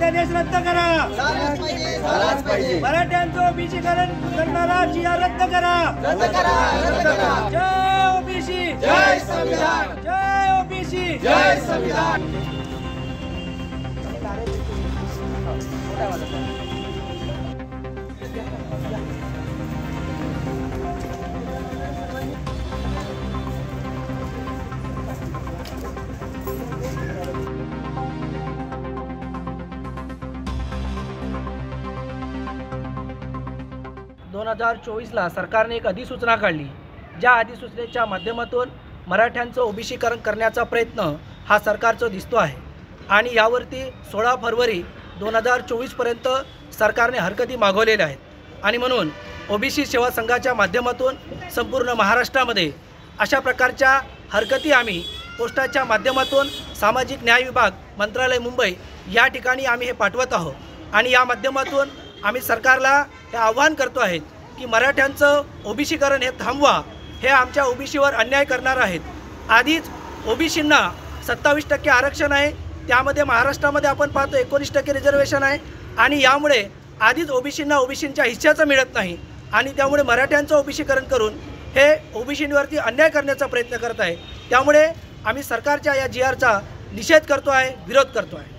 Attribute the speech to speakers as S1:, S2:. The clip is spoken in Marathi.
S1: अध्यादेश रद्द करा। मराठ्यांचं ओबीसीकरण करणारा GR रद्द करा। जय ओबीसी, जय संविधान, जय ओबीसी, जय संविधान।
S2: 2024ला सरकारने एक अधिसूचना काढली, ज्या अधिसूचनेच्या माध्यमातून मराठ्यांचं ओबीसीकरण करण्याचा प्रयत्न हा सरकारचा दिसतो आहे आणि यावरती 16 फरवरी 2024पर्यंत सरकारने हरकती मागवलेल्या आहेत आणि म्हणून ओबीसी सेवा संघाच्या माध्यमातून संपूर्ण महाराष्ट्रामध्ये अशा प्रकारच्या हरकती आम्ही पोस्टाच्या माध्यमातून सामाजिक न्याय विभाग मंत्रालय मुंबई या ठिकाणी आम्ही हे पाठवत आहोत आणि या माध्यमातून आम्ही सरकारला हे आव्हान करतो आहे की मराठ्यांचं ओबीसीकरण हे थांबवा। हे आमच्या ओबीसीवर अन्याय करणार आहेत। आधीच ओबीसींना 27% आरक्षण आहे, त्यामध्ये महाराष्ट्रामध्ये आपण पाहतो 19% रिझर्वेशन आहे आणि यामुळे आधीच ओबीसींच्या हिस्साचं मिळत नाही आणि त्यामुळे मराठ्यांचं ओबीसीकरण करून हे ओबीसींवरती अन्याय करण्याचा प्रयत्न करत आहे। त्यामुळे आम्ही सरकारच्या या GRचा निषेध करतो आहे, विरोध करतो आहे।